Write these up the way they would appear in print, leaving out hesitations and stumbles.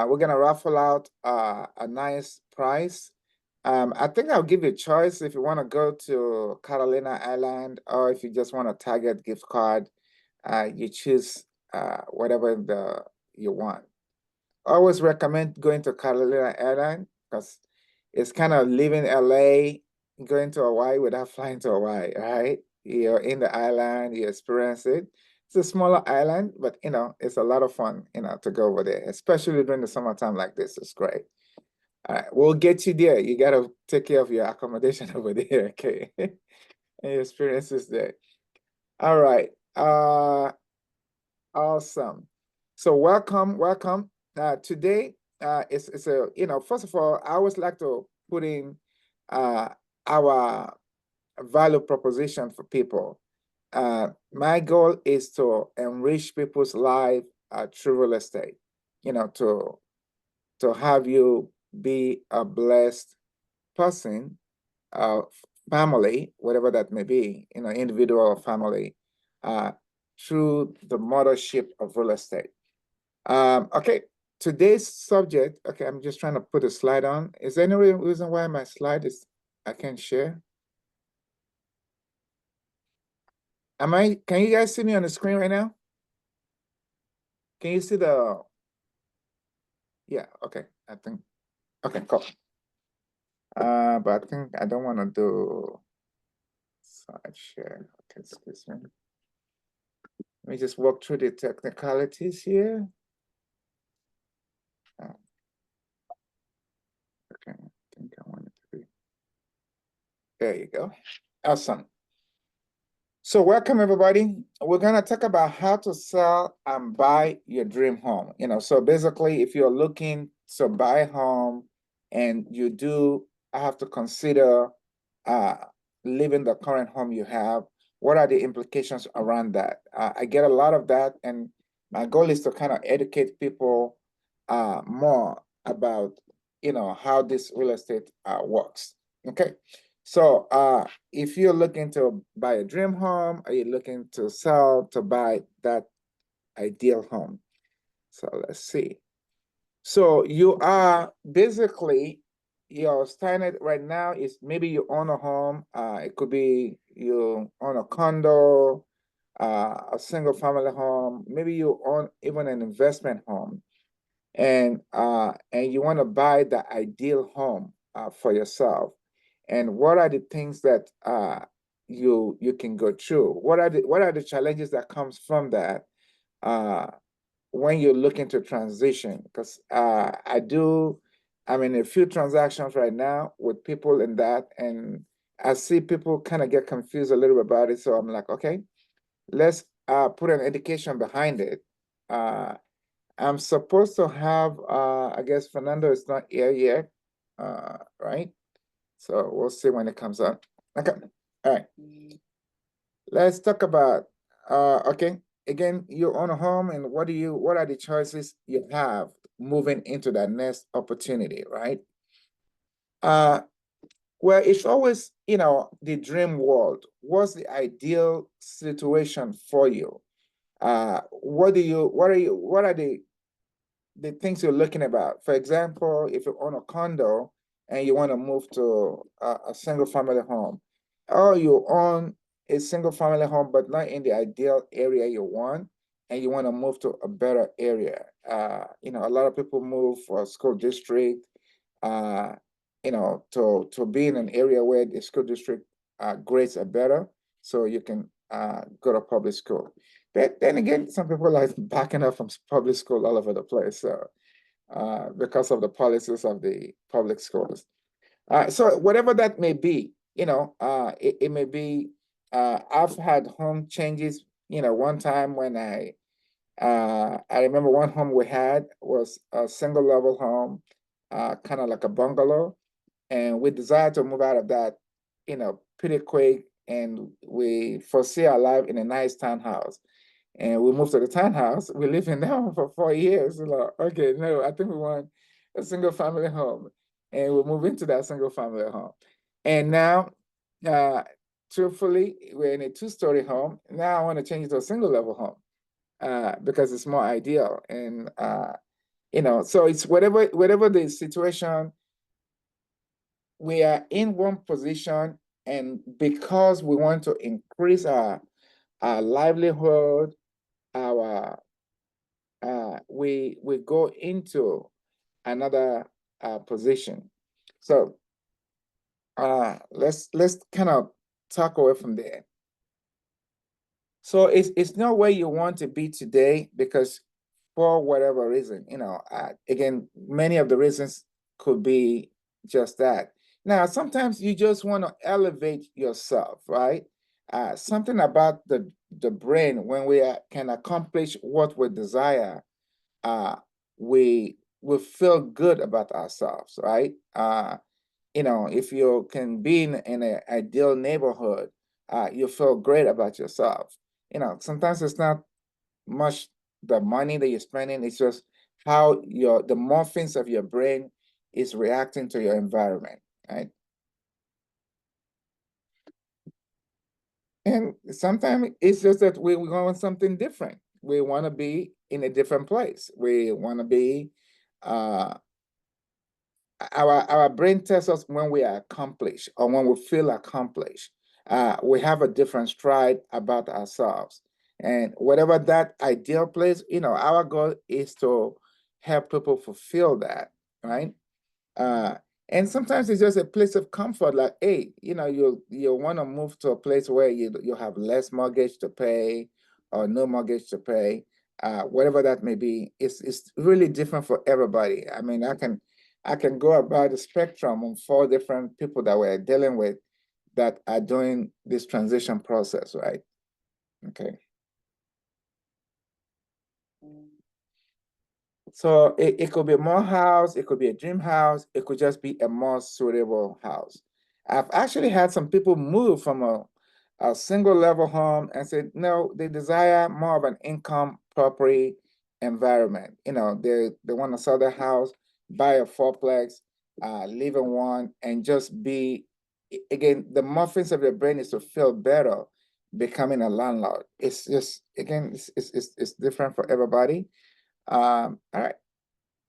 we're gonna raffle out a nice prize. I think I'll give you a choice if you want to go to Catalina Island or if you just want a Target gift card. You choose whatever you want. I always recommend going to Catalina Island because it's kind of leaving LA, going to Hawaii without flying to Hawaii, right? You're in the island, you experience it. It's a smaller island, but it's a lot of fun, to go over there, especially during the summertime like this. It's great. All right, we'll get you there. You gotta take care of your accommodation over there, okay? And your experiences there. All right. Awesome. So welcome. Today, it's a first of all, I always like to put in our value proposition for people. My goal is to enrich people's life through real estate. To have you be a blessed person, family, whatever that may be, individual or family, through the mothership of real estate. Okay, today's subject, okay, I'm just trying to put a slide on. Is there any reason why my slide I can't share? Can you guys see me on the screen right now? Can you see yeah, okay, okay, cool. But I think I don't want to do slide share. Okay, excuse me. Let me just walk through the technicalities here. Okay, I think I want it to be. There you go. Awesome. So welcome everybody. We're gonna talk about how to sell and buy your dream home. So basically, if you're looking to buy a home and you do have to consider leaving the current home you have, what are the implications around that? I get a lot of that, and my goal is to kind of educate people more about how this real estate works. Okay. So if you're looking to buy a dream home, are you looking to sell to buy that ideal home? So let's see. So you are basically, your standard right now is maybe you own a home. It could be you own a condo, a single family home. Maybe you own even an investment home, and you want to buy the ideal home for yourself. And what are the things that you can go through? What are the challenges that comes from that when you're looking to transition? Because I'm in a few transactions right now with people in that, and I see people kind of get confused a little bit about it. So I'm like, okay, let's put an education behind it. I'm supposed to have, I guess Fernando is not here yet, right? So we'll see when it comes out. Okay, all right. Let's talk about, okay, again, you own a home, and what are the choices you have moving into that next opportunity, right? Well, it's always, the dream world. What's the ideal situation for you? What are the things you're looking about? For example, if you own a condo and you want to move to a single family home, or you own a single family home but not in the ideal area you want, and you want to move to a better area. A lot of people move for a school district, to be in an area where the school district grades are better, so you can go to public school. But then again, some people are backing up from public school all over the place, so because of the policies of the public schools. So whatever that may be, it may be. I've had home changes. One time when I remember one home we had was a single level home, kind of like a bungalow, and we decided to move out of that, pretty quick, and we foresee our life in a nice townhouse. And we moved to the townhouse. We lived in that one for 4 years. Like, okay, no, I think we want a single family home. And we moved into that single family home. And now, truthfully, we're in a 2-story home. Now I want to change it to a single level home because it's more ideal. And So it's whatever the situation, we are in one position, and because we want to increase our livelihood, our we go into another position. So let's kind of talk away from there. So it's not where you want to be today because for whatever reason, again, many of the reasons could be just that. Now, sometimes you just want to elevate yourself, right? Something about the brain, when we can accomplish what we desire, uh, we feel good about ourselves, right? If you can be in an ideal neighborhood, you feel great about yourself. Sometimes it's not much the money that you're spending, it's just how the morphings of your brain is reacting to your environment, right? And sometimes it's just that we want something different. We want to be in a different place. We want to be uh, our brain tells us when we are accomplished or when we feel accomplished. We have a different stride about ourselves. And whatever that ideal place, our goal is to help people fulfill that, right? Uh, and sometimes it's just a place of comfort, like, hey, you want to move to a place where you have less mortgage to pay or no mortgage to pay, whatever that may be. It's really different for everybody. I mean, I can go about the spectrum of 4 different people that we're dealing with that are doing this transition process, right? Okay. So it could be a more house, it could be a dream house, it could just be a more suitable house. I've actually had some people move from a single level home and said, no, they desire more of an income property environment. They want to sell their house, buy a fourplex, live in one, and just be, again, the muffins of your brain is to feel better becoming a landlord. It's just, again, it's different for everybody. All right.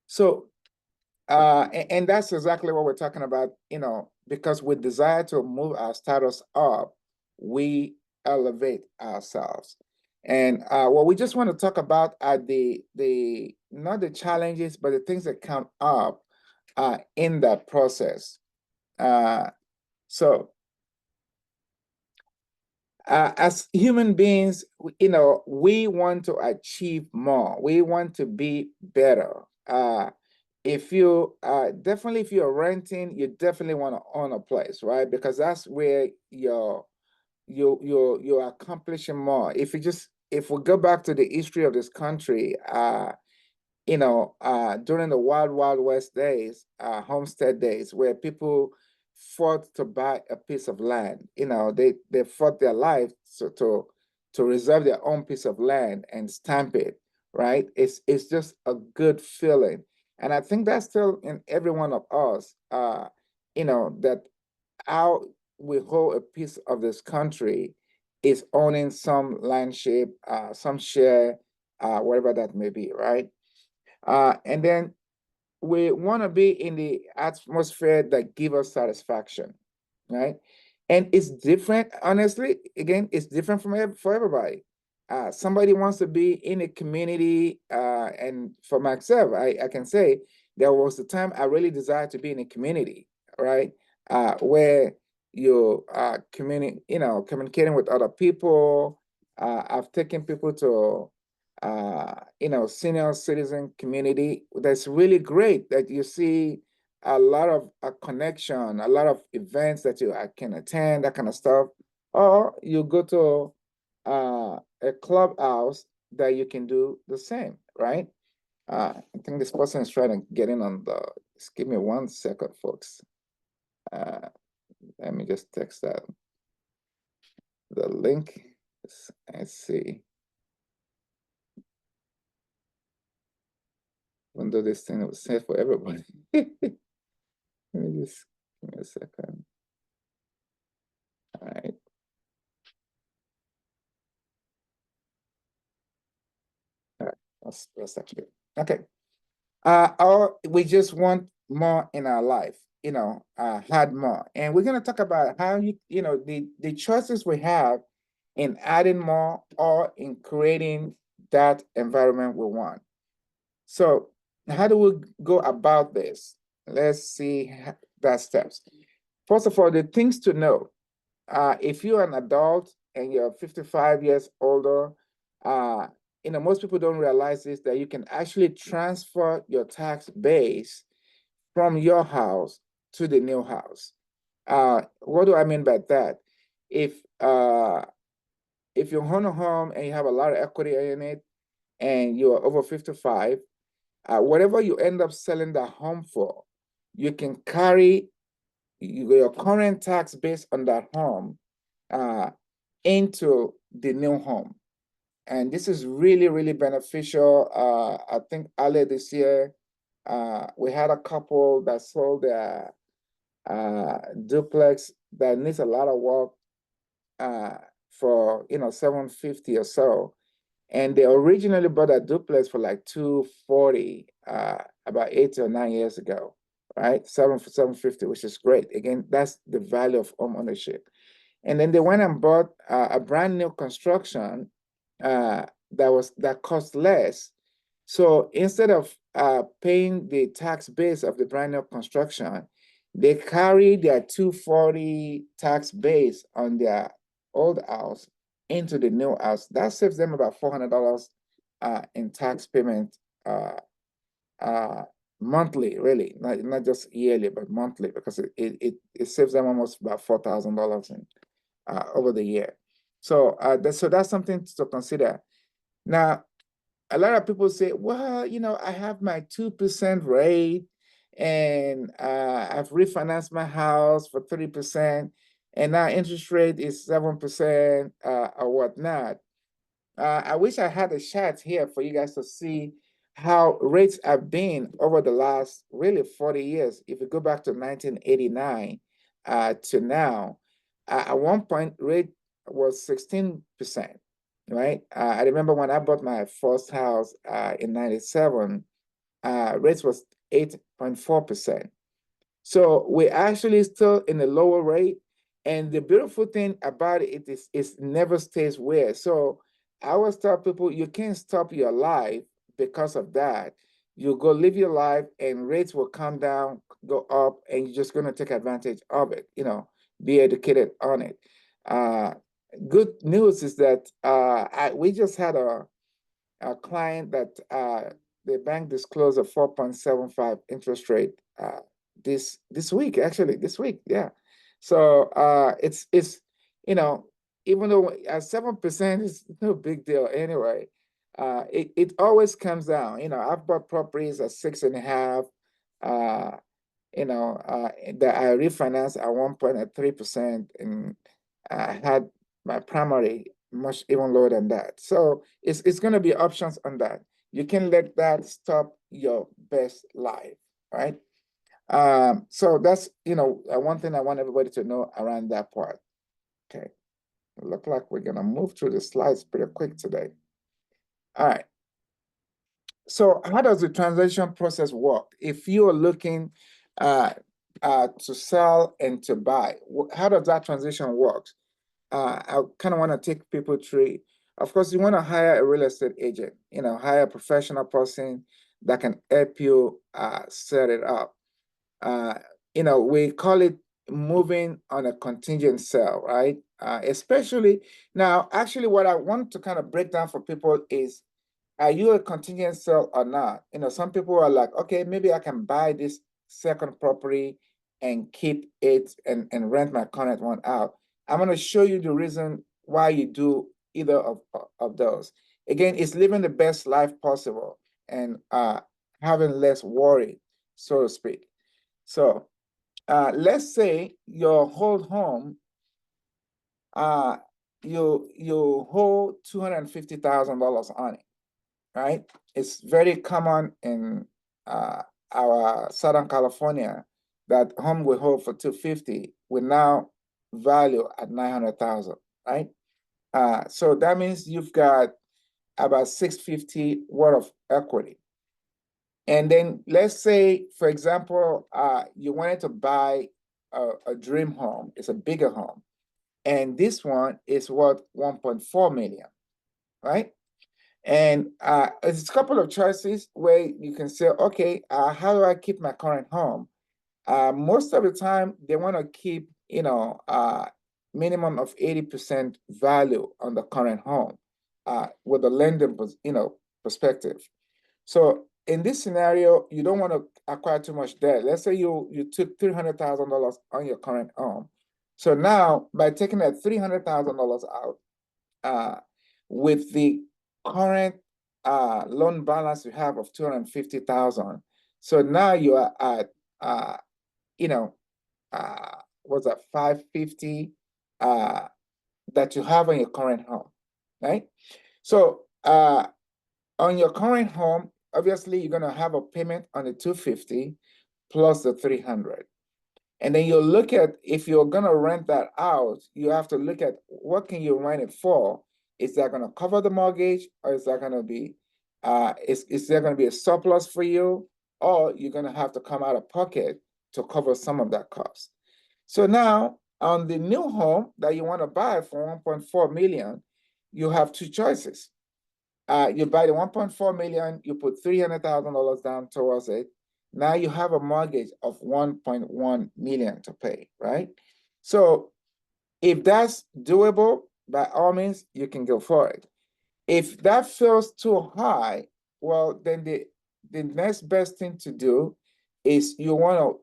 So, and that's exactly what we're talking about, because we desire to move our status up, we elevate ourselves. And what we just want to talk about are the not the challenges, but the things that come up in that process. So as human beings, we want to achieve more. We want to be better. If you definitely, if you're renting, you definitely want to own a place, right? Because that's where you're accomplishing more. If we go back to the history of this country, during the wild, wild west days, homestead days, where people fought to buy a piece of land. They fought their life to reserve their own piece of land and stamp it, right? It's just a good feeling. And I think that's still in every one of us, that how we hold a piece of this country is owning some landship, some share, whatever that may be, right? And then we want to be in the atmosphere that give us satisfaction, right? And it's different, honestly. Again, it's different for everybody. Somebody wants to be in a community, and for myself, I can say there was a time I really desired to be in a community, right? Where you communicating with other people. I've taken people to senior citizen community. That's really great that you see a lot of a connection, a lot of events that you can attend, that kind of stuff. Or you go to a clubhouse that you can do the same, right? I think this person is trying to get in on just give me 1 second, folks. Uh, Let me just text that the link. Let's see. Even though this thing was safe for everybody. Let me just give me a second. All right. All right. That's actually okay. Or we just want more in our life, had more. And we're going to talk about how the choices we have in adding more or in creating that environment we want. So how do we go about this? Let's see that steps. First of all, the things to know. If you're an adult and you're 55 years older, most people don't realize this, that you can actually transfer your tax base from your house to the new house. What do I mean by that? If you own a home and you have a lot of equity in it and you're over 55, whatever you end up selling the home for, you can carry your current tax base on that home into the new home. And this is really, really beneficial. I think earlier this year, we had a couple that sold their duplex that needs a lot of work for $750 or so. And they originally bought a duplex for like $240 about 8 or 9 years ago, right? $750, which is great. Again, that's the value of home ownership. And then they went and bought a brand new construction that cost less. So instead of paying the tax base of the brand new construction, they carry their 240 tax base on their old house into the new house. That saves them about $400 in tax payment monthly, really, not just yearly, but monthly, because it saves them almost about $4,000 in over the year. So that's something to consider. Now, a lot of people say, well, I have my 2% rate and I've refinanced my house for 30%, and now interest rate is 7% or whatnot. I wish I had a chart here for you guys to see how rates have been over the last really 40 years. If you go back to 1989 to now, at one point rate was 16%, right? I remember when I bought my first house in 97, rates was 8.4%. So we're actually still in a lower rate. And the beautiful thing about it is it never stays where. So I always tell people you can't stop your life because of that. You go live your life and rates will come down, go up, and you're just going to take advantage of it, be educated on it. Good news is that we just had a client that the bank disclosed a 4.75 interest rate this week, actually, this week, yeah. So it's even though at 7% is no big deal anyway, it always comes down. I've bought properties at 6.5, that I refinanced at one point at 3%, and I had my primary much even lower than that. So it's going to be options on that. You can let that stop your best life, right? So that's one thing I want everybody to know around that part. Okay, look like we're gonna move through the slides pretty quick today. All right. So how does the transaction process work? If you are looking to sell and to buy, how does that transition work? I kind of want to take people through. Of course, you want to hire a real estate agent, hire a professional person that can help you set it up. We call it moving on a contingent sale, right? Especially now, actually, what I want to kind of break down for people is, are you a contingent sale or not? Some people are like, okay, maybe I can buy this second property and keep it and rent my current one out. I'm going to show you the reason why you do either of those. Again, it's living the best life possible and having less worry, so to speak. So let's say your whole home, you hold $250,000 on it, right? It's very common in our Southern California that home we hold for 250 we now value at 900,000, right? So that means you've got about 650 worth of equity. And then let's say, for example, you wanted to buy a dream home. It's a bigger home. And this one is worth 1.4 million, right? And it's a couple of choices where you can say, okay, how do I keep my current home? Most of the time, they want to keep, minimum of 80% value on the current home with the lender, perspective. So in this scenario, you don't want to acquire too much debt. Let's say you took $300,000 on your current home. So now, by taking that $300,000 out, with the current loan balance you have of 250,000, so now you are at you know what's that, 550 that you have on your current home, right? So on your current home, obviously you're gonna have a payment on the 250 plus the 300. And then you look at, if you're gonna rent that out, you have to look at what can you rent it for? Is that gonna cover the mortgage, or is that gonna be, is there gonna be a surplus for you? Or you're gonna have to come out of pocket to cover some of that cost. So now, on the new home that you wanna buy for 1.4 million, you have two choices. You buy the 1.4 million, you put $300,000 down towards it. Now you have a mortgage of 1.1 million to pay, right? So if that's doable, by all means, you can go for it. If that feels too high, well, then the next best thing to do is you want to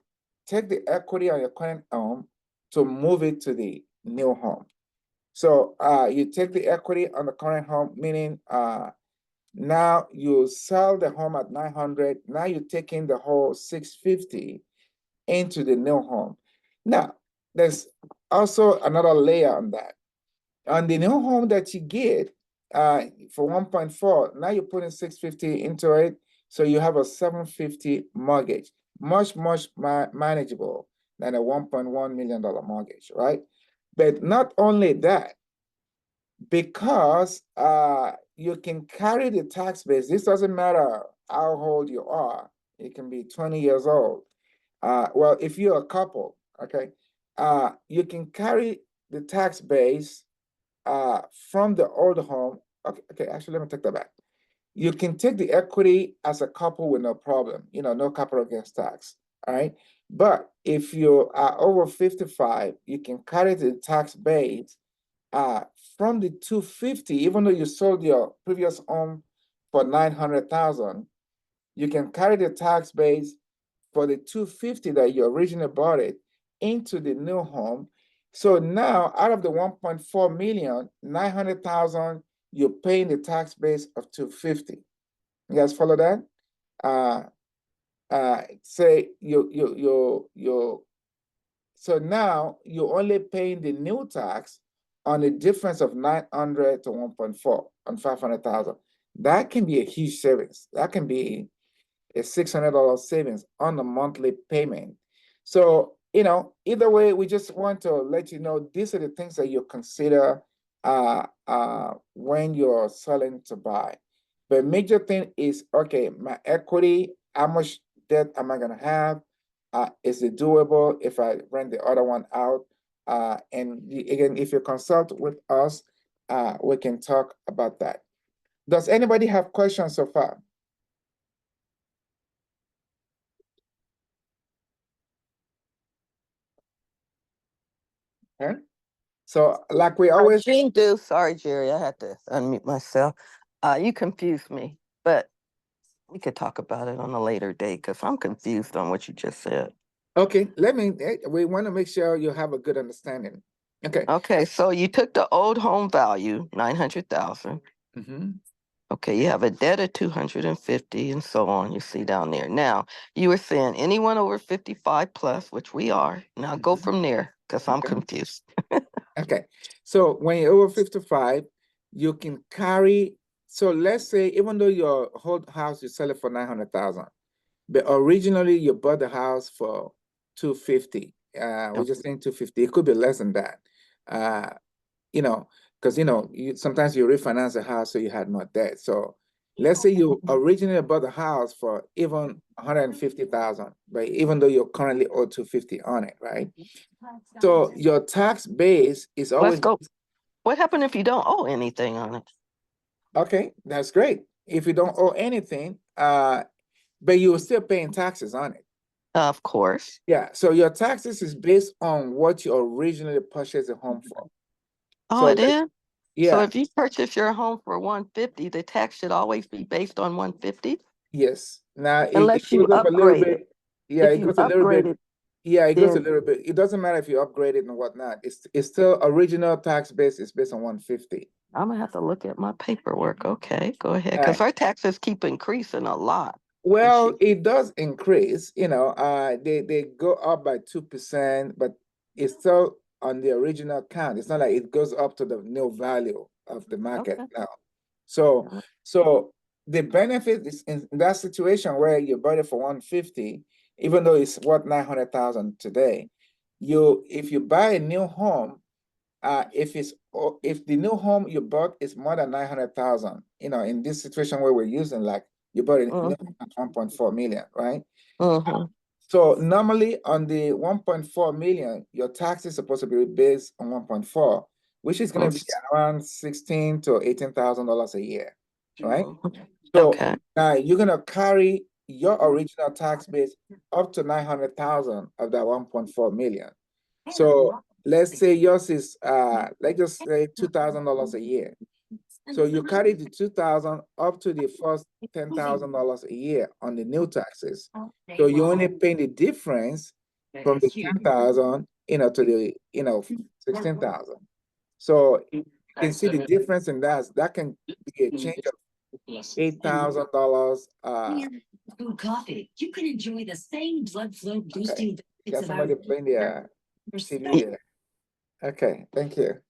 take the equity on your current home to move it to the new home. So you take the equity on the current home, meaning now you sell the home at 900. Now you're taking the whole 650 into the new home. Now, there's also another layer on that. On the new home that you get for 1.4, now you're putting 650 into it. So you have a 750 mortgage, much manageable than a $1.1 million mortgage, right? But not only that, because you can carry the tax base. This doesn't matter how old you are. It can be 20 years old. Well, if you're a couple, okay, you can carry the tax base from the old home. Okay, actually, let me take that back. You can take the equity as a couple with no problem, no capital against tax, all right? But if you are over 55, you can carry the tax base from the 250, even though you sold your previous home for 900,000, you can carry the tax base for the 250 that you originally bought it into the new home. So now out of the 1.4 million, 900,000, you're paying the tax base of 250. You guys follow that? Say so now you're only paying the new tax on a difference of 900 to 1.4 on 500,000. That can be a huge savings. That can be a $600 savings on a monthly payment. So, either way, we just want to let you know, these are the things that you consider when you're selling to buy. The major thing is, okay, my equity, how much debt am I gonna have? Is it doable if I rent the other one out? And again, if you consult with us, we can talk about that. Does anybody have questions so far? Okay. So like we always Gene do. Sorry, Jerry, I had to unmute myself. You confused me, but we could talk about it on a later date because I'm confused on what you just said. Okay, we want to make sure you have a good understanding. Okay. Okay, so you took the old home value, 900,000. Mm-hmm. Okay, you have a debt of 250 and so on, you see down there. Now, you were saying anyone over 55 plus, which we are. Now go from there because I'm confused. Okay, so when you're over 55, you can carry, so let's say even though your whole house, you sell it for 900,000, but originally you bought the house for 250. We're just saying 250. It could be less than that. Because sometimes you refinance a house so you had more debt. So let's say you originally bought the house for even 150,000, but even though you're currently owe 250 on it, right? So your tax base is Let's always go. What happened if you don't owe anything on it? okay. That's great. If you don't owe anything, but you're still paying taxes on it. Of course. Yeah. So your taxes is based on what you originally purchased the home for. Oh, So it is? So yeah, if you purchase your home for 150, the tax should always be based on 150 yes. Now it unless you goes up a little upgrade it. bit. Yeah, If it you goes a little upgrade bit. it, Yeah, it goes a then little bit. It doesn't matter if you upgrade it and whatnot. It's still original tax base is based on 150. I'm gonna have to look at my paperwork. Okay, go ahead. Uh, Because our taxes keep increasing a lot this year. well, it does increase, they go up by 2%, but it's still on the original count. It's not like it goes up to the new value of the market Okay. now. So, Yeah. so the benefit is in that situation where you bought it for 150, even though it's worth 900,000 today, if you buy a new home, if the new home you bought is more than 900,000, in this situation where we're using, like you bought a new home at 1.4 million, right? Mhm. So normally on the 1.4 million, your tax is supposed to be based on 1.4, which is going to be around 16 to $18,000 a year, right? So Okay. now you're going to carry your original tax base up to 900,000 of that 1.4 million. So let's say yours is let's just say $2,000 a year. So you carry the 2,000 up to the first $10,000 a year on the new taxes. So you only pay the difference from the 10,000, to the 16,000. So you can see the difference in that. That can be a change of $8,000. Food coffee. You can enjoy the same blood flow boosting Got somebody playing their TV there. Okay, thank you.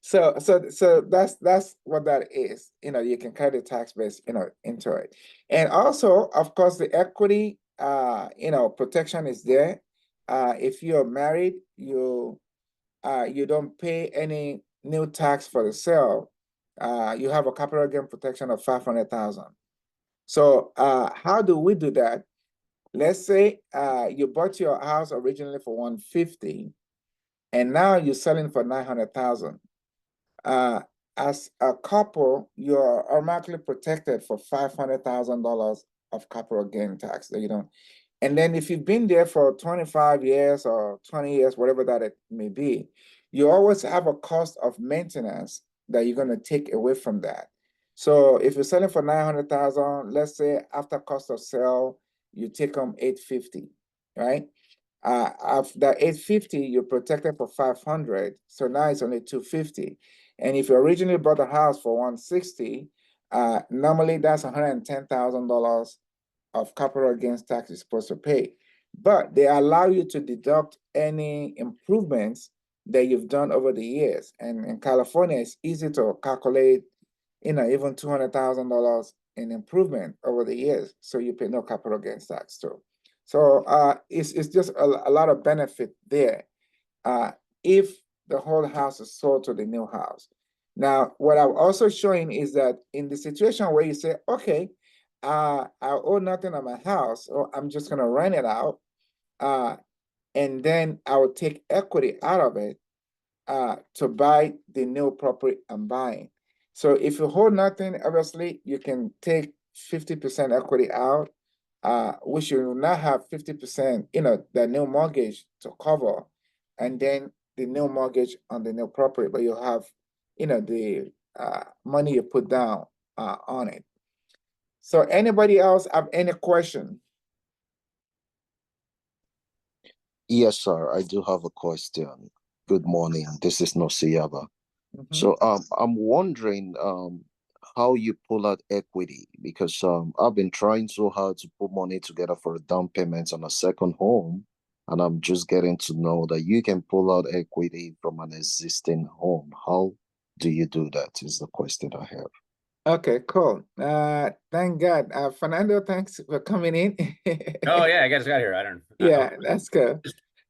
So that's what that is. You can carry the tax base, into it. And also, of course, the equity, protection is there. If you're married, you don't pay any new tax for the sale. You have a capital gain protection of 500,000. So how do we do that? Let's say you bought your house originally for 150, and now you're selling for 900,000. As a couple, you're automatically protected for $500,000 of capital gain tax that you don't. And then if you've been there for 25 years or 20 years, whatever that it may be, you always have a cost of maintenance that you're going to take away from that. So if you're selling for 900,000, let's say after cost of sale, you take home 850, right? After 850, you're protected for 500. So now it's only 250. And if you originally bought a house for 160, normally that's $110,000 of capital gains tax you're supposed to pay. But they allow you to deduct any improvements that you've done over the years. And in California, it's easy to calculate, even $200,000 in improvement over the years. So you pay no capital gains tax too. So it's just a lot of benefit there. If the whole house is sold to the new house. Now, what I'm also showing is that in the situation where you say, okay, I owe nothing on my house, or I'm just gonna rent it out, and then I will take equity out of it to buy the new property I'm buying. So if you hold nothing, obviously you can take 50% equity out, which you will not have 50%, the new mortgage to cover, and then the new mortgage on the new property, but you'll have, the money you put down on it. So anybody else have any question? Yes, sir. I do have a question. Good morning. This is Nosiyaba. So I'm wondering how you pull out equity because I've been trying so hard to put money together for a down payment on a second home, and I'm just getting to know that you can pull out equity from an existing home. How do you do that? Is the question I have. Okay, cool. Thank God. Fernando, thanks for coming in. Oh yeah, I guess I got here. I don't. Yeah, that's good.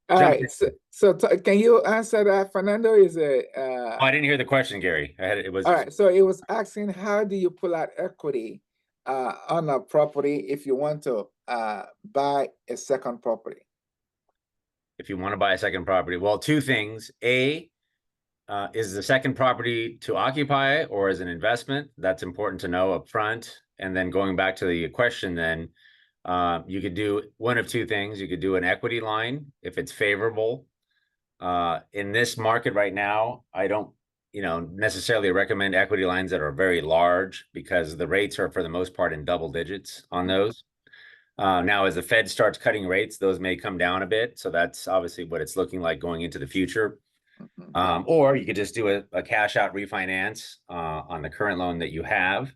All jump right. in. So can you answer that? Fernando is a. Oh, I didn't hear the question, Gary. It was. All right. So it was asking, how do you pull out equity on a property if you want to buy a second property? If you want to buy a second property, well, two things. A, is the second property to occupy or as an investment? That's important to know up front. And then going back to the question, then you could do one of two things. You could do an equity line if it's favorable. In this market right now, I don't, necessarily recommend equity lines that are very large because the rates are for the most part in double digits on those. Now, as the Fed starts cutting rates, those may come down a bit. So that's obviously what it's looking like going into the future. Or you could just do a cash out refinance on the current loan that you have,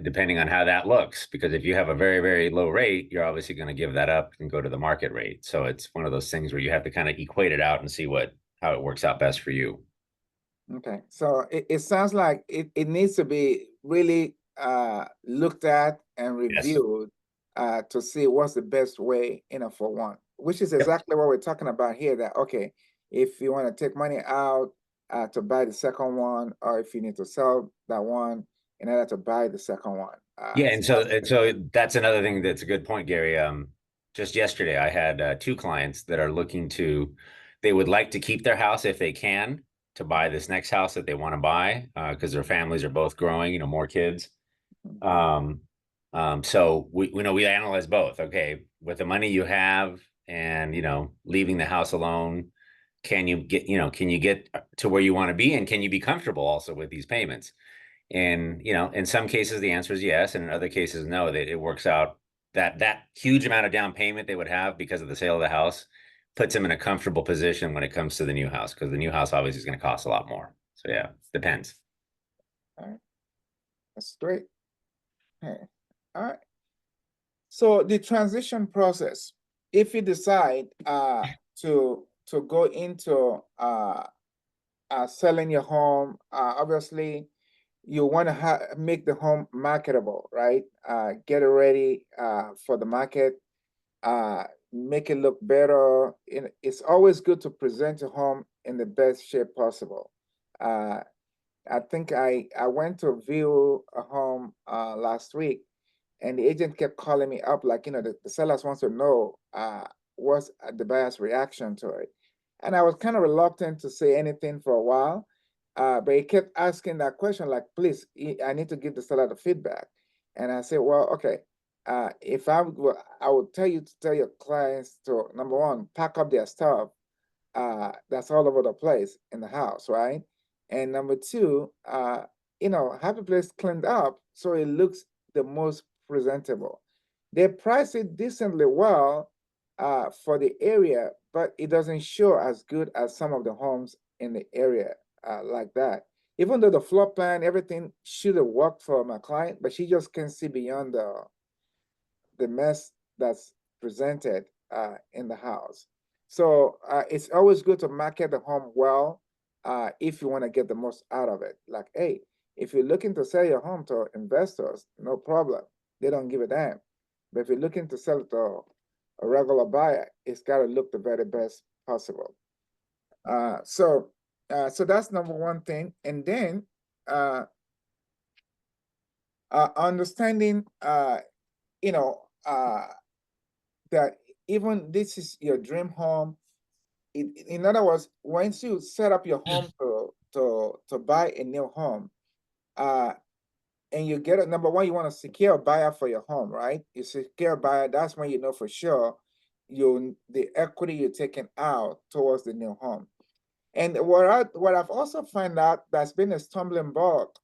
depending on how that looks. Because if you have a very, very low rate, you're obviously going to give that up and go to the market rate. So it's one of those things where you have to kind of equate it out and see how it works out best for you. Okay, so it sounds like it needs to be really looked at and reviewed to see what's the best way, for one, which is exactly what we're talking about here, that, okay, if you want to take money out to buy the second one, or if you need to sell that one in order to buy the second one. Yeah, and so that's another thing that's a good point, Gary. Just yesterday I had two clients that are they would like to keep their house if they can to buy this next house that they want to buy because their families are both growing, more kids. So we analyze both. Okay, with the money you have and leaving the house alone, can you get to where you want to be, and can you be comfortable also with these payments? And in some cases the answer is yes, and in other cases no. That it works out that huge amount of down payment they would have because of the sale of the house puts them in a comfortable position when it comes to the new house, because the new house obviously is going to cost a lot more. So yeah, depends. All right, that's great. Okay. All right. So the transition process, if you decide to go into selling your home, obviously you want to make the home marketable, right? Get it ready for the market, make it look better. It's always good to present your home in the best shape possible. I think I went to view a home last week, and the agent kept calling me up, like, the sellers wants to know what's the buyer's reaction to it. And I was kind of reluctant to say anything for a while, but he kept asking that question, like, please, I need to give the seller the feedback. And I said, well, okay, if I would tell you to tell your clients to, number one, pack up their stuff that's all over the place in the house, right? And number two, have the place cleaned up so it looks the most presentable. They price it decently well for the area, but it doesn't show as good as some of the homes in the area like that. Even though the floor plan, everything should have worked for my client, but she just can't see beyond the mess that's presented in the house. So it's always good to market the home well if you want to get the most out of it. Like, hey, if you're looking to sell your home to investors, no problem. They don't give a damn. But if you're looking to sell it to a regular buyer, it's got to look the very best possible. So that's number one thing. And then understanding, that even this is your dream home. In other words, once you set up your home to buy a new home, and you get it, number one, you want to secure a buyer for your home, right? You secure a buyer, that's when you know for sure the equity you're taking out towards the new home. And what I've also found out that's been a stumbling block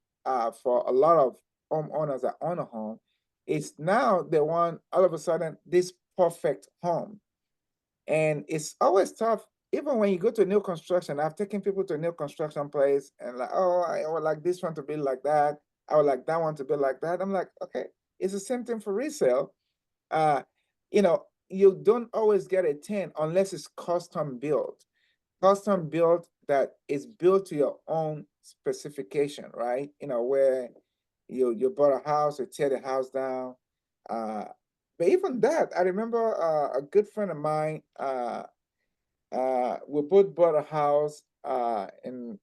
for a lot of homeowners that own a home is now they want all of a sudden this perfect home. And it's always tough, even when you go to new construction. I've taken people to a new construction place and like, oh, I would like this one to be like that. I would like that one to be like that. I'm like, okay, it's the same thing for resale. You don't always get a 10 unless it's custom built. Custom built that is built to your own specification, right? Where you bought a house, you tear the house down. But even that, I remember a good friend of mine, we both bought a house and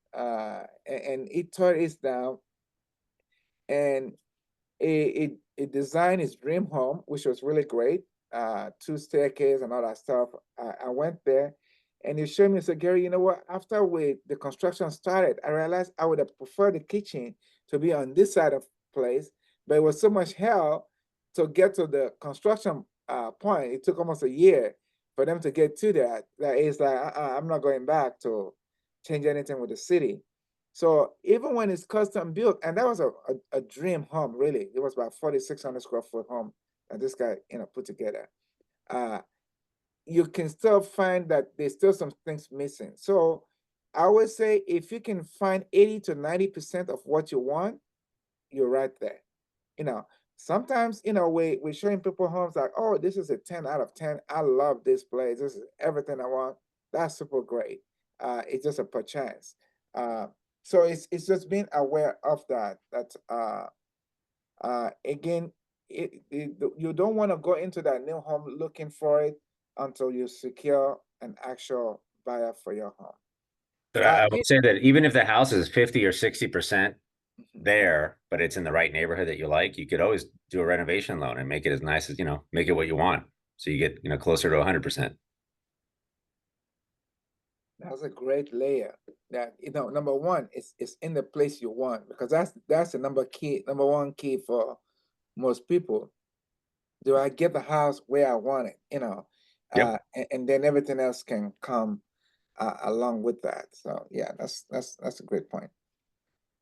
he tore it down. And It designed his dream home, which was really great. 2 staircase and all that stuff. I went there and he showed me, said, Gary, you know what? After the construction started, I realized I would have preferred the kitchen to be on this side of place, but it was so much hell to get to the construction point. It took almost a year for them to get to that. That is like, I'm not going back to change anything with the city. So even when it's custom built, and that was a dream home, really. It was about 4,600 square foot home that this guy, put together. You can still find that there's still some things missing. So I would say if you can find 80 to 90% of what you want, you're right there. Sometimes, we're showing people homes like, oh, this is a 10 out of 10. I love this place. This is everything I want. That's super great. It's just a perchance. So it's just being aware of that. Again, you don't want to go into that new home looking for it until you secure an actual buyer for your home. But I would say that even if the house is 50 or 60% there, but it's in the right neighborhood that you like, you could always do a renovation loan and make it as nice as, make it what you want. So you get, closer to 100%. That's a great layer. That number one, it's in the place you want, because that's the number one key for most people. Do I get the house where I want it? Yep. And then everything else can come along with that. So yeah, that's a great point.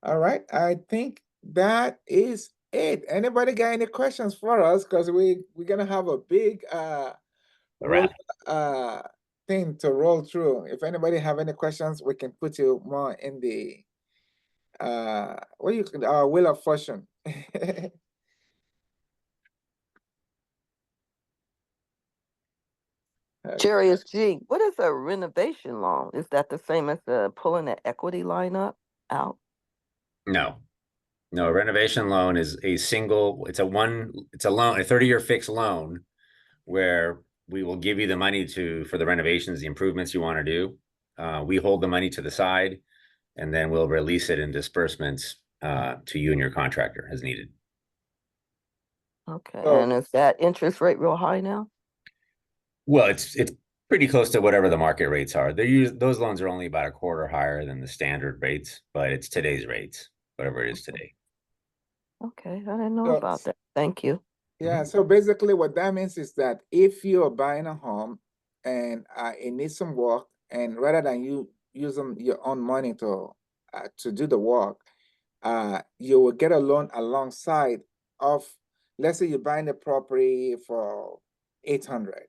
All right, I think that is it. Anybody got any questions for us? Because we're gonna have a big thing to roll through. If anybody have any questions, we can put you more in the wheel of fortune. Jarius G, what is a renovation loan? Is that the same as pulling an equity line out? No, a renovation loan is it's a loan, a 30-year fixed loan where we will give you the money for the renovations, the improvements you want to do. We hold the money to the side, and then we'll release it in disbursements to you and your contractor as needed. Okay, and is that interest rate real high now? Well, it's pretty close to whatever the market rates are. Those loans are only about a quarter higher than the standard rates, but it's today's rates, whatever it is today. Okay, I didn't know about that. Thank you. Yeah, so basically what that means is that if you are buying a home and it needs some work, and rather than you using your own money to do the work, you will get a loan alongside of, let's say you're buying the property for $800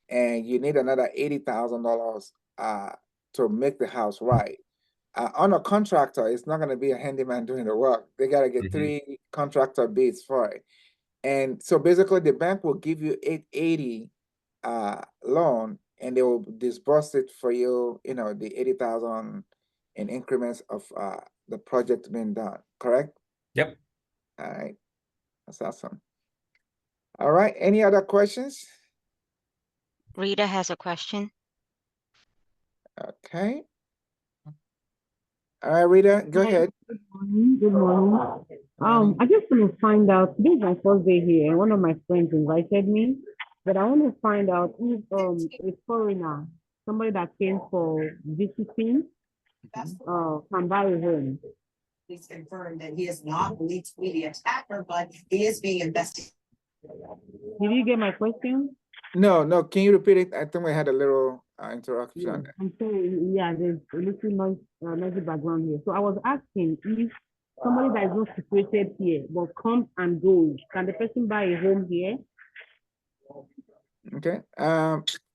and you need another $80,000 to make the house right. On a contractor, it's not going to be a handyman doing the work. They got to get 3 contractor bids for it. And so basically the bank will give you $880 loan, and they will disburse it for you, the 80,000 in increments of the project being done, correct? Yep. All right, that's awesome. All right, any other questions? Rita has a question. Okay. All right, Rita, go ahead. Good morning. Good morning. I just want to find out. This is my first day here, and one of my friends invited me. But I want to find out if a foreigner, somebody that came for visiting, can buy a home. Please confirm that he is not believed to be the attacker, but he is being investigated. Did you get my question? No. Can you repeat it? I think we had a little interruption. I'm sorry. Yeah, there's a little noisy background here. So I was asking if somebody that is not situated here but comes and goes, can the person buy a home here? Okay.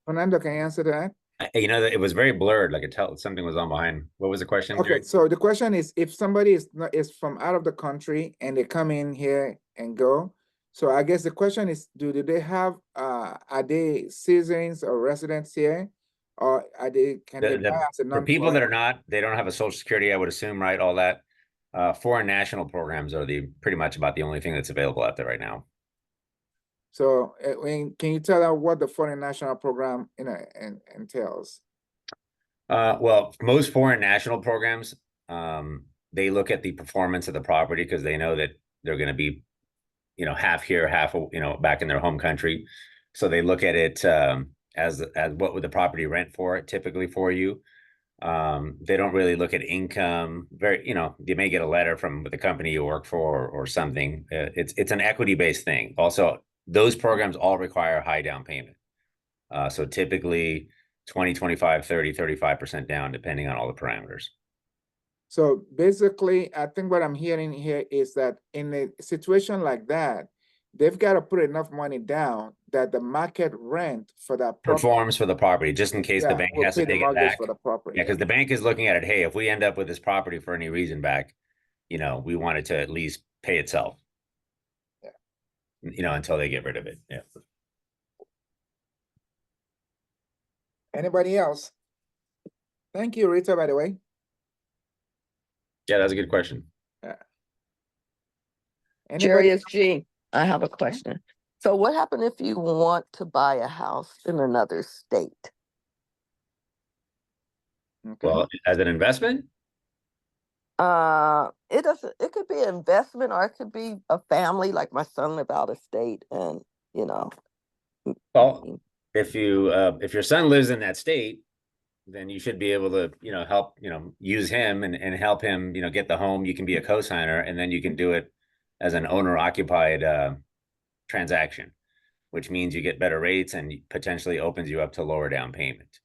Fernando, can you answer that? It was very blurred. Like something was on behind. What was the question? Okay, Gary? so the question is, if somebody is from out of the country and they come in here and go, so I guess the question is, do they have are they citizens or residents here, or can they buy as a for people that non-foreigner? they don't have a social security, I would assume, right? All that foreign national programs are pretty much about the only thing that's available out there right now. So can you tell us what the foreign national program entails? Well, most foreign national programs, they look at the performance of the property because they know that they're going to be you know, half here, half, you know, back in their home country. So they look at it as what would the property rent for it typically for you. They don't really look at income. Very, you know, you may get a letter from the company you work for or something. It's an equity-based thing. Also, those programs all require high down payment. So typically 20, 25, 30, 35% down, depending on all the parameters. So basically, I think what I'm hearing here is that in a situation like that, they've got to put enough money down that the market rent for that property, Performs for the property, just in case the bank will has to pay the take it mortgage back. for the property. Yeah, because the bank is looking at it, hey, if we end up with this property for any reason back, you know, we want it to at least pay itself. Yeah. You know, until they get rid of it. Yeah. Anybody else? Thank you, Rita, by the way. Yeah, that's a good question. Anybody? Jerry is G. I have a question. So what happened if you want to buy a house in another state? Okay. Well, as an investment, It could be an investment or it could be a family, like my son live out of state and, you know. well, if your son lives in that state, then you should be able to, you know, help, you know, use him and help him, you know, get the home. You can be a co-signer, and then you can do it as an owner occupied transaction, which means you get better rates and potentially opens you up to lower down payment.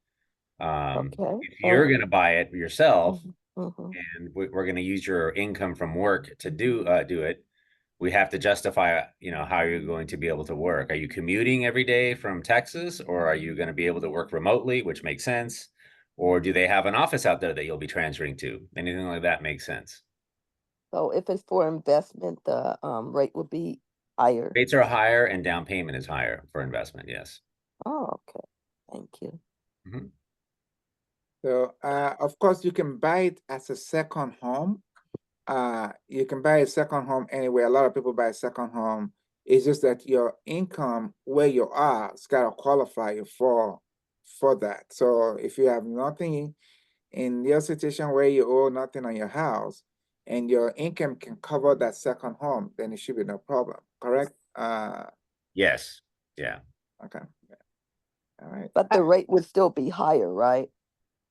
Okay. If you're going to buy it yourself, Mhm. and we're going to use your income from work to do it, we have to justify, you know, how you're going to be able to work. Are you commuting every day from Texas, or are you going to be able to work remotely, which makes sense? Or do they have an office out there that you'll be transferring to? Anything like that makes sense. So if it's for investment, the rate would be higher. Rates are higher and down payment is higher for investment. Yes. Oh, okay. Thank you. Mhm. So, of course, you can buy it as a second home. You can buy a second home anywhere. A lot of people buy a second home. It's just that your income where you are has got to qualify you for that. So if you have nothing in your situation where you owe nothing on your house and your income can cover that second home, then it should be no problem. Correct? Yes. Yeah. Okay. All right. But the rate would still be higher, right?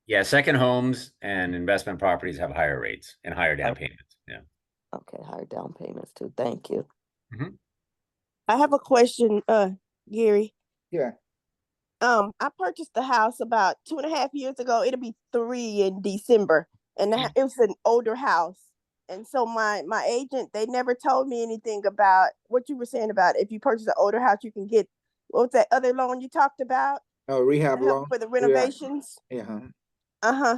Yeah. Second homes and investment properties have higher rates and higher down payments. Yeah. Okay, higher down payments too. Thank you. I have a question, Gary. Yeah. I purchased the house about 2.5 years ago. It'll be 3 in December, and it was an older house. And so my agent, they never told me anything about what you were saying about if you purchase an older house, you can get, what was that other loan you talked about? Oh, rehab To help loan for the renovations. Yeah.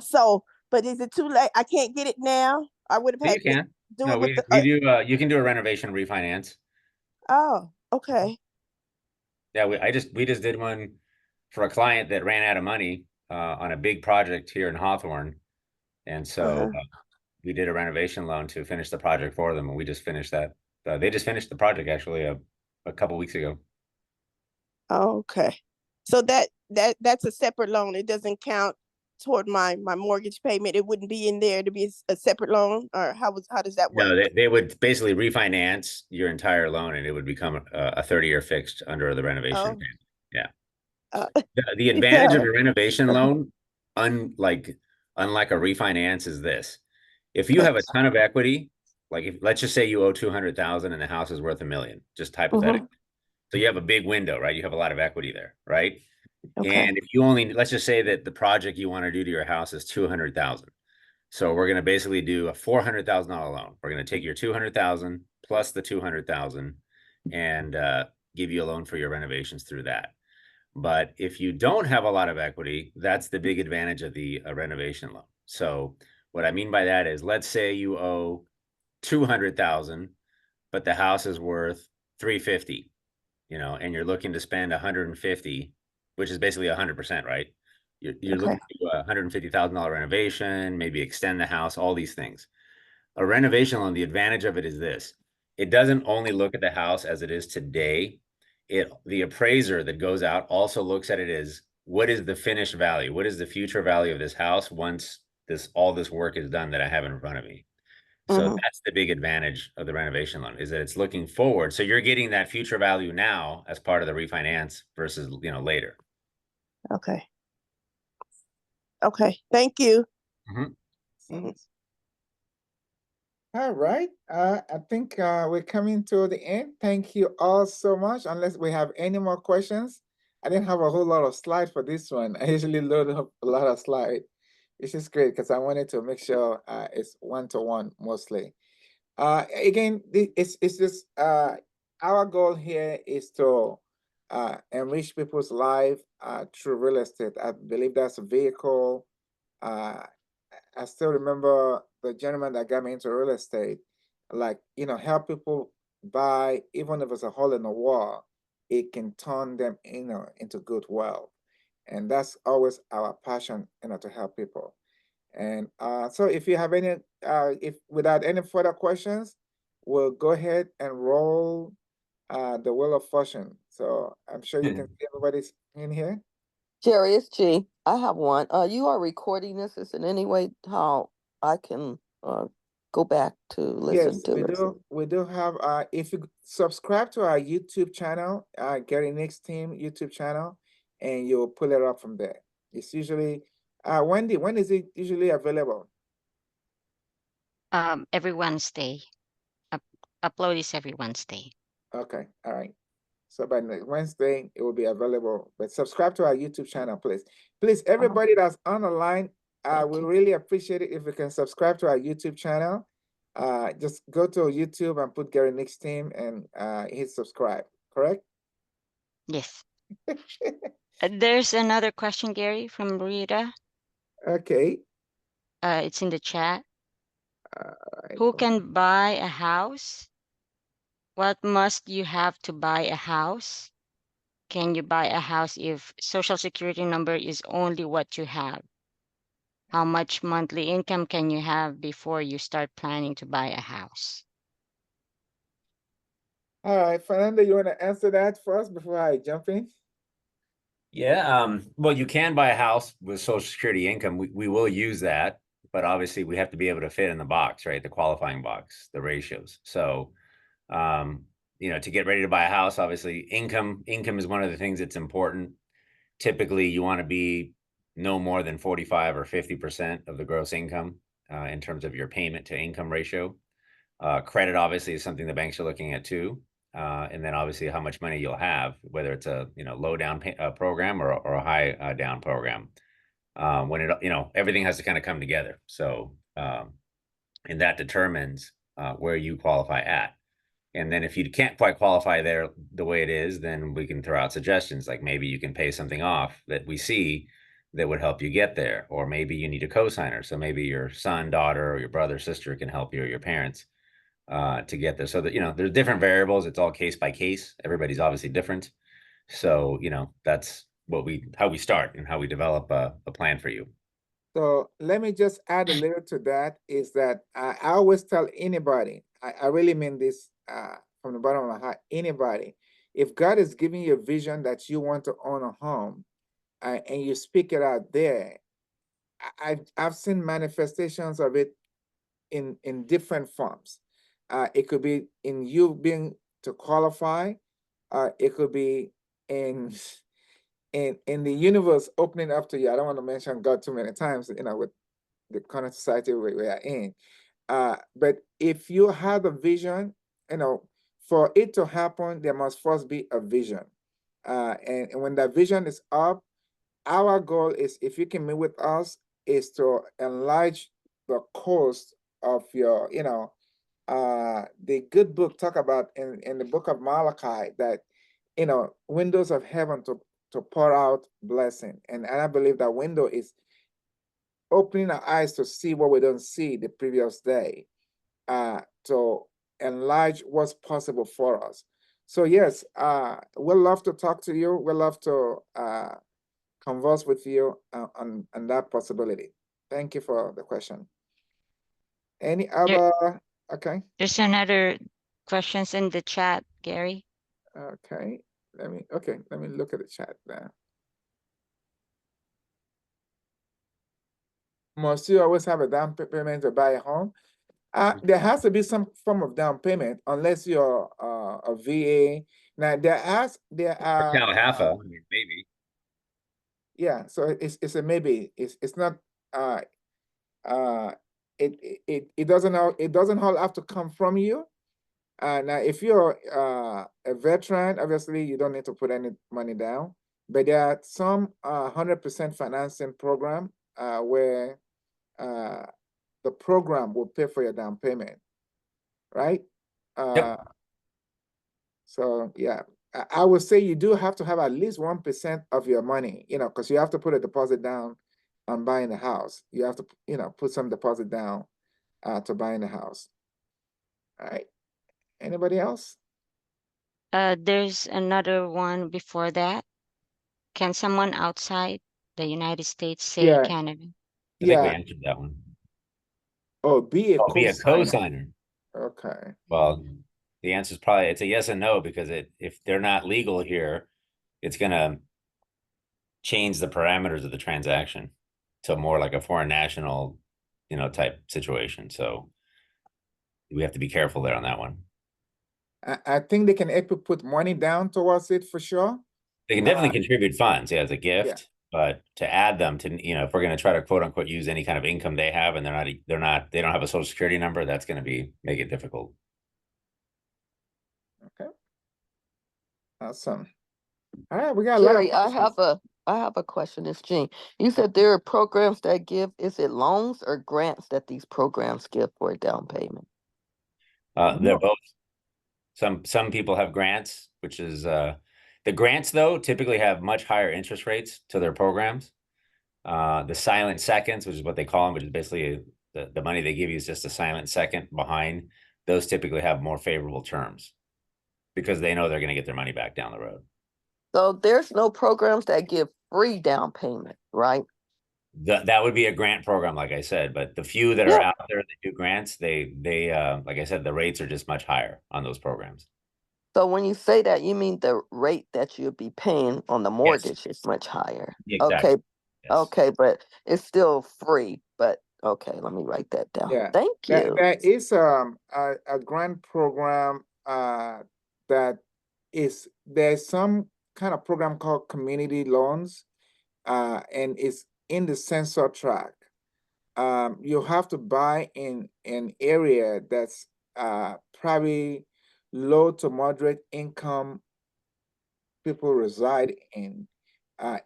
So, but is it too late? I can't get it now. I would have You had to can. do No, it with we the. do. You can do a renovation refinance. Oh, okay. Yeah, we just did one for a client that ran out of money on a big project here in Hawthorne, and so we did a renovation loan to finish the project for them, and we just finished that. They just finished the project actually a couple weeks ago. Okay, so that's a separate loan. It doesn't count toward my mortgage payment. It wouldn't be in there to be a separate loan, or how does that work? No, they would basically refinance your entire loan, and it would become a 30-year fixed under the renovation Oh. payment. Yeah. Uh, The advantage of yeah. a renovation loan, unlike a refinance, is this: if you have a ton of equity, like if let's just say you owe 200,000 and the house is worth $1 million, just hypothetically. So you have a big window, right? You have a lot of equity there, right? Okay. And if you only, let's just say that the project you want to do to your house is 200,000. So we're going to basically do a $400,000 loan. We're going to take your 200,000 plus the 200,000 and give you a loan for your renovations through that. But if you don't have a lot of equity, that's the big advantage of the renovation loan. So what I mean by that is, let's say you owe 200,000, but the house is worth 350, you know, and you're looking to spend 150, which is basically 100%, right? You're looking to do a $150,000 renovation, maybe extend the house, all these things. A renovation loan, the advantage of it is this: it doesn't only look at the house as it is today. The appraiser that goes out also looks at it as, what is the finished value? What is the future value of this house once all this work is done that I have in front of me? So Mhm. that's the big advantage of the renovation loan, is that it's looking forward. So you're getting that future value now as part of the refinance versus, later. Okay. Okay, thank you. Mhm. Mhm. All right, I think we're coming to the end. Thank you all so much. Unless we have any more questions, I didn't have a whole lot of slides for this one. I usually load up a lot of slides, which is great because I wanted to make sure it's one-to-one mostly. Again, it's just our goal here is to enrich people's life through real estate. I believe that's a vehicle. I still remember the gentleman that got me into real estate, like, help people buy, even if it's a hole in the wall, it can turn them, into good wealth. And that's always our passion, to help people. And so if you have any, if without any further questions, we'll go ahead and roll the Wheel of Fortune. So I'm sure you can see everybody's in here. Jerry, it's G. I have one. You are recording this. Is in any way how I can go back to listen Yes, to we this? do. We do have. If you subscribe to our YouTube channel, Gary Nick's Team YouTube channel, and you'll pull it up from there. It's usually, Wendy. When is it usually available? Every Wednesday. Upload is every Wednesday. Okay, all right. So by next Wednesday, it will be available. But subscribe to our YouTube channel, please. Please, everybody that's on the line, Thank we you. really appreciate it if you can subscribe to our YouTube channel. Just go to YouTube and put Gary Nick's Team and hit subscribe. Correct? Yes. There's another question, Gary, from Rita. Okay. It's in the chat. Alright, Who can buy a house? What must you have to buy a house? Can you buy a house if social security number is only what you have? How much monthly income can you have before you start planning to buy a house? All right, Fernando, you want to answer that first before I jump in? Yeah, well, you can buy a house with Social Security income. We will use that, but obviously we have to be able to fit in the box, right? The qualifying box, the ratios. So, to get ready to buy a house, obviously income is one of the things that's important. Typically, you want to be no more than 45 or 50% of the gross income in terms of your payment to income ratio. Credit obviously is something the banks are looking at too. And then obviously how much money you'll have, whether it's a low down program or a high down program. When it everything has to kind of come together. So and that determines where you qualify at. And then if you can't quite qualify there the way it is, then we can throw out suggestions like maybe you can pay something off that we see that would help you get there, or maybe you need a co-signer. So maybe your son, daughter, or your brother, sister can help you, or your parents to get there. So that, there's different variables. It's all case by case. Everybody's obviously different. So, that's how we start and how we develop a plan for you. So let me just add a little to that is that I always tell anybody, I really mean this from the bottom of my heart, anybody, if God is giving you a vision that you want to own a home and you speak it out there, I've seen manifestations of it in different forms. It could be in you being to qualify. It could be in in the universe opening up to you. I don't want to mention God too many times, with the kind of society we are in. But if you have a vision, for it to happen, there must first be a vision. And when that vision is up, our goal is, if you can meet with us, is to enlarge the cost of your, the good book talk about in the book of Malachi that, windows of heaven to pour out blessing. And I believe that window is opening our eyes to see what we don't see the previous day, to enlarge what's possible for us. So yes, we'd love to talk to you. We'd love to converse with you on that possibility. Thank you for the question. Any other? Okay. There's another questions in the chat, Gary. Okay. Let me look at the chat now. Must you always have a down payment to buy a home? There has to be some form of down payment unless you're a VA. Now there are Halfa, I mean, maybe. yeah, so it's a maybe. It's not it doesn't all have to come from you. Now if you're a veteran, obviously you don't need to put any money down. But there are some 100% financing program where the program will pay for your down payment, right? So yeah, I would say you do have to have at least 1% of your money, you know, because you have to put a deposit down on buying the house. You have to, you know, put some deposit down to buying the house. All right. Anybody else? There's another one before that. Can someone outside the United States say Yeah. Canada? I think we Yeah. answered that one. Oh, be a Be a co-signer. co-signer. Okay. Well, the answer is probably it's a yes and no, because if they're not legal here, it's gonna change the parameters of the transaction to more like a foreign national, you know, type situation. So we have to be careful there on that one. I think they can help you put money down towards it for sure. They can definitely contribute funds, yeah, as a gift. Yeah. But to add them to, you know, if we're going to try to quote unquote use any kind of income they have and they don't have a social security number, that's going to make it difficult. Okay. Awesome. All right, we got a lot of Jerry, I have a question. It's Jean. You said there are programs that give, is it loans or grants that these programs give for a down payment? They're both. Some people have grants, which is the grants though typically have much higher interest rates to their programs. The silent seconds, which is what they call them, which is basically the money they give you is just a silent second behind. Those typically have more favorable terms because they know they're going to get their money back down the road. So there's no programs that give free down payment, right? That would be a grant program, like I said, but the few that are out there that do grants, they like I said, the rates are just much higher on those programs. So when you say that, you mean the rate that you'll be paying on the mortgage is much higher. Exactly. Okay. Yes. Okay, but it's still free. But okay, let me write that down. Yeah. Thank you. There is a grant program there's some kind of program called community loans, and it's in the census tract. You have to buy in an area that's probably low to moderate income people reside in.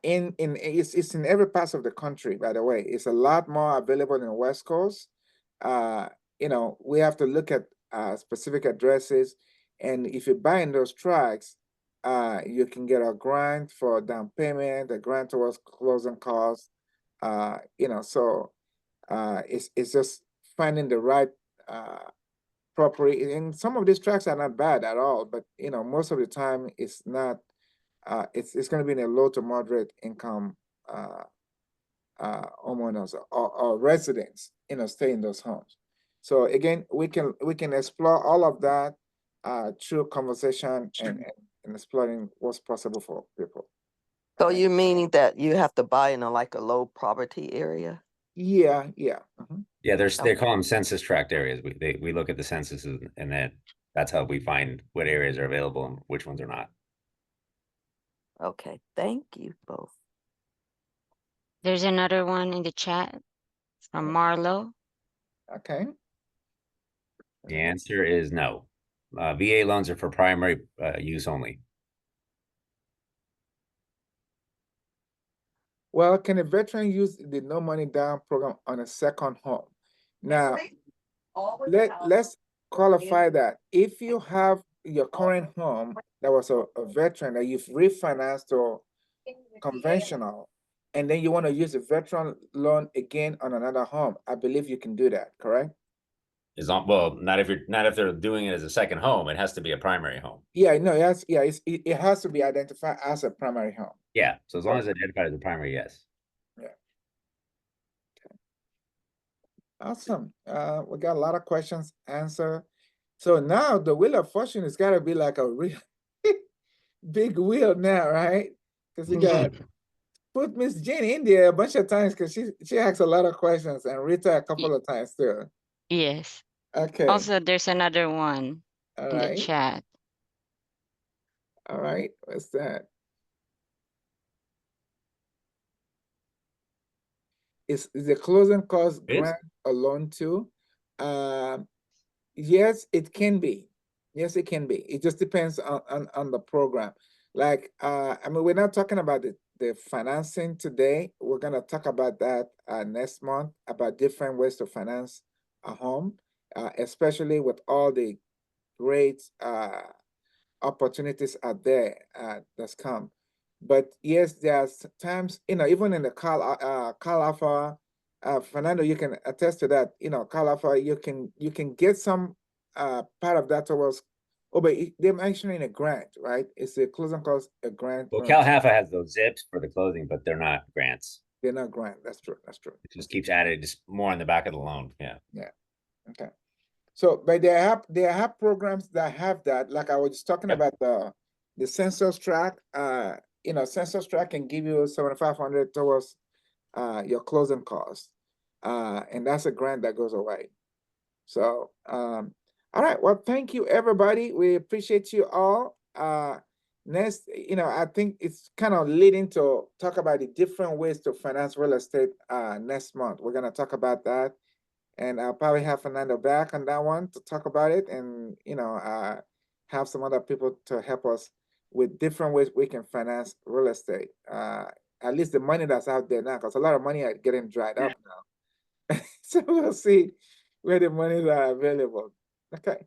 It's in every part of the country, by the way. It's a lot more available in the West Coast. You know, we have to look at specific addresses, and if you buy in those tracts, you can get a grant for down payment, a grant towards closing costs. You know, so it's just finding the right property. And some of these tracts are not bad at all, but you know, most of the time it's not. It's going to be in a low to moderate income homeowners or residents, you know, stay in those homes. So again, we can explore all of that through conversation and exploring what's possible for people. So you meaning that you have to buy in like a low poverty area? Yeah. Yeah, they call them census tract areas. We look at the censuses, and that's how we find what areas are available and which ones are not. Okay, thank you both. There's another one in the chat from Marlo. Okay. The answer is no. VA loans are for primary use only. Well, can a veteran use the no money down program on a second home? Now, let's qualify that. If you have your current home that was a veteran that you've refinanced or conventional, and then you want to use a veteran loan again on another home, I believe you can do that, correct? Not if they're doing it as a second home. It has to be a primary home. Yeah, no, it has to be identified as a primary home. Yeah, so as long as it's identified as a primary, yes. Yeah. Okay. Awesome. We got a lot of questions answered. So now the wheel of fortune has got to be like a real big wheel now, right? Because we got put Miss Jenny in there a bunch of times because she asks a lot of questions, and Rita a couple of times too. Yes. Okay, Also, there's another one all in the right, chat. all right, what's that? Is the closing cost It is? grant a loan too? Yes, it can be. Yes, it can be. It just depends on the program. Like, I mean, we're not talking about the financing today. We're gonna talk about that next month, about different ways to finance a home, especially with all the great opportunities out there that's come. But yes, there's times, even in the Cal Alpha, Fernando, you can attest to that. Cal Alpha, you can get some part of that towards. Oh, but they're mentioning a grant, right? It's a closing cost, a grant. Well, Cal Halfa has those zips for the closing, but they're not grants. They're not grant. That's true. That's true. It just keeps added just more on the back of the loan. Yeah. Yeah. Okay. So, but they have programs that have that. Like I was just talking Yep. about the census track. Census track can give you 7,500 towards your closing costs, and that's a grant that goes away. So, all right. Well, thank you, everybody. We appreciate you all. Next, I think it's kind of leading to talk about the different ways to finance real estate. Next month, we're gonna talk about that. And I'll probably have Fernando back on that one to talk about it, and have some other people to help us with different ways we can finance real estate. At least the money that's out there now, because a lot of money are getting dried up now. So we'll see where the monies are available. Okay.